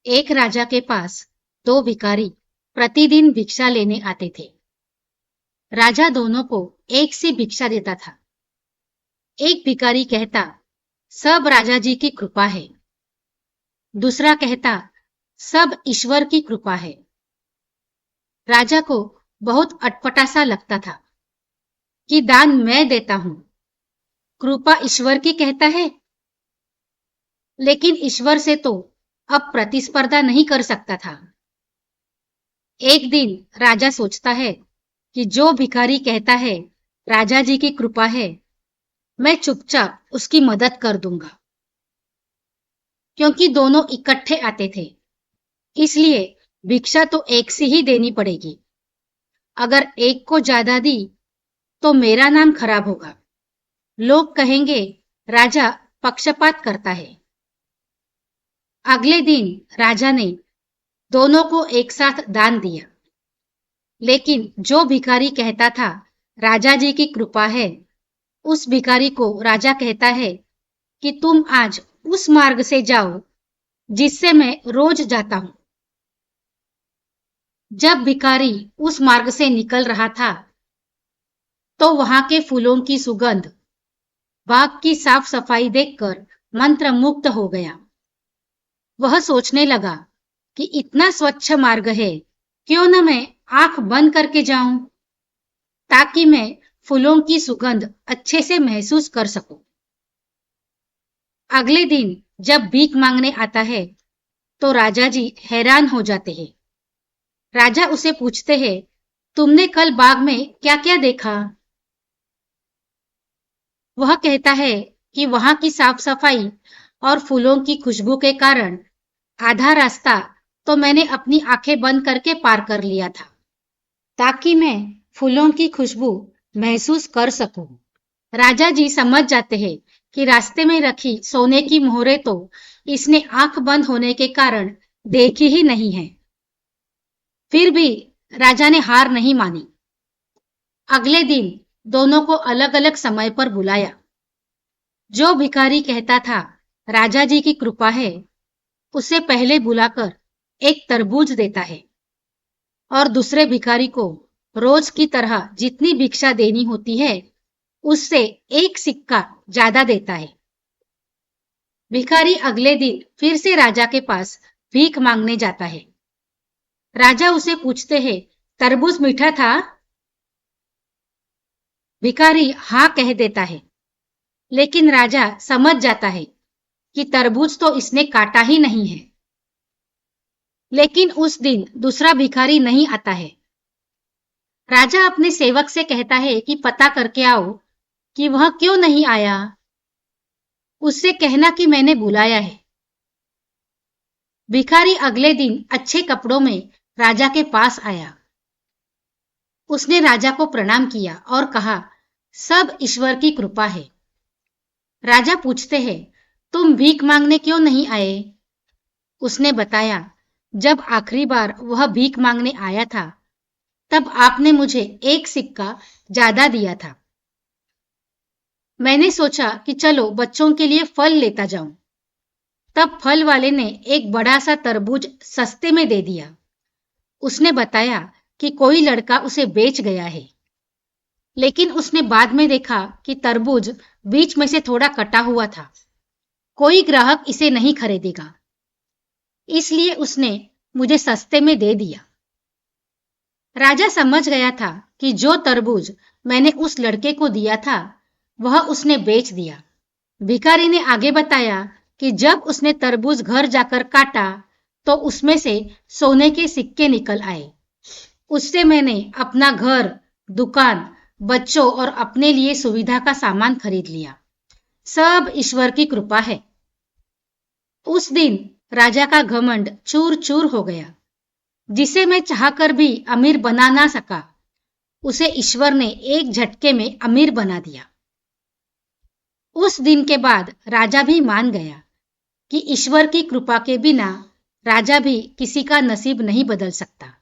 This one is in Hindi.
एक राजा के पास दो भिखारी प्रतिदिन भिक्षा लेने आते थे। राजा दोनों को एक सी भिक्षा देता था। एक भिखारी कहता, सब राजा जी की कृपा है। दूसरा कहता, सब ईश्वर की कृपा है। राजा को बहुत अटपटा सा लगता था कि दान मैं देता हूं, कृपा ईश्वर की कहता है। लेकिन ईश्वर से तो अब प्रतिस्पर्धा नहीं कर सकता था। एक दिन राजा सोचता है कि जो भिखारी कहता है राजा जी की कृपा है, मैं चुपचाप उसकी मदद कर दूंगा। क्योंकि दोनों इकट्ठे आते थे, इसलिए भिक्षा तो एक से ही देनी पड़ेगी। अगर एक को ज्यादा दी तो मेरा नाम खराब होगा। लोग कहेंगे राजा पक्षपात करता है। अगले दिन राजा ने दोनों को एक साथ दान दिया। लेकिन जो भिखारी कहता था राजा जी की कृपा है, उस भिखारी को राजा कहता है कि तुम आज उस मार्ग से जाओ जिससे मैं रोज जाता हूं। जब भिखारी उस मार्ग से निकल रहा था तो वहां के फूलों की सुगंध, बाग की साफ सफाई देखकर मंत्रमुग्ध हो गया। वह सोचने लगा कि इतना स्वच्छ मार्ग है, क्यों न मैं आंख बंद करके जाऊं, ताकि मैं फूलों की सुगंध अच्छे से महसूस कर सकूं। अगले दिन जब भीख मांगने आता है तो राजा जी हैरान हो जाते हैं। राजा उसे पूछते हैं, तुमने कल बाग में क्या क्या देखा? वह कहता है कि वहां की साफ सफाई और फूलों की खुशबू के कारण आधा रास्ता तो मैंने अपनी आंखें बंद करके पार कर लिया था, ताकि मैं फूलों की खुशबू महसूस कर सकूं। राजा जी समझ जाते हैं कि रास्ते में रखी सोने की मोहरें तो इसने आंख बंद होने के कारण देखी ही नहीं है। फिर भी राजा ने हार नहीं मानी। अगले दिन दोनों को अलग अलग समय पर बुलाया। जो भिखारी कहता था राजा जी की कृपा है, उसे पहले बुलाकर एक तरबूज देता है और दूसरे भिखारी को रोज की तरह जितनी भिक्षा देनी होती है उससे एक सिक्का ज्यादा देता है। भिखारी अगले दिन फिर से राजा के पास भीख मांगने जाता है। राजा उसे पूछते हैं, तरबूज मीठा था? भिखारी हाँ कह देता है, लेकिन राजा समझ जाता है कि तरबूज तो इसने काटा ही नहीं है। लेकिन उस दिन दूसरा भिखारी नहीं आता है। राजा अपने सेवक से कहता है कि पता करके आओ कि वह क्यों नहीं आया। उससे कहना कि मैंने बुलाया है। भिखारी अगले दिन अच्छे कपड़ों में राजा के पास आया। उसने राजा को प्रणाम किया और कहा, सब ईश्वर की कृपा है। राजा पूछते हैं, तुम भीख मांगने क्यों नहीं आए? उसने बताया, जब आखिरी बार वह भीख मांगने आया था तब आपने मुझे एक सिक्का ज्यादा दिया था। मैंने सोचा कि चलो बच्चों के लिए फल लेता जाऊं। तब फल वाले ने एक बड़ा सा तरबूज सस्ते में दे दिया। उसने बताया कि कोई लड़का उसे बेच गया है, लेकिन उसने बाद में देखा कि तरबूज बीच में से थोड़ा कटा हुआ था। कोई ग्राहक इसे नहीं खरीदेगा, इसलिए उसने मुझे सस्ते में दे दिया। राजा समझ गया था कि जो तरबूज मैंने उस लड़के को दिया था वह उसने बेच दिया। भिखारी ने आगे बताया कि जब उसने तरबूज घर जाकर काटा तो उसमें से सोने के सिक्के निकल आए। उससे मैंने अपना घर, दुकान, बच्चों और अपने लिए सुविधा का सामान खरीद लिया। सब ईश्वर की कृपा है। उस दिन राजा का घमंड चूर चूर हो गया। जिसे मैं चाहकर भी अमीर बना ना सका, उसे ईश्वर ने एक झटके में अमीर बना दिया। उस दिन के बाद राजा भी मान गया कि ईश्वर की कृपा के बिना राजा भी किसी का नसीब नहीं बदल सकता।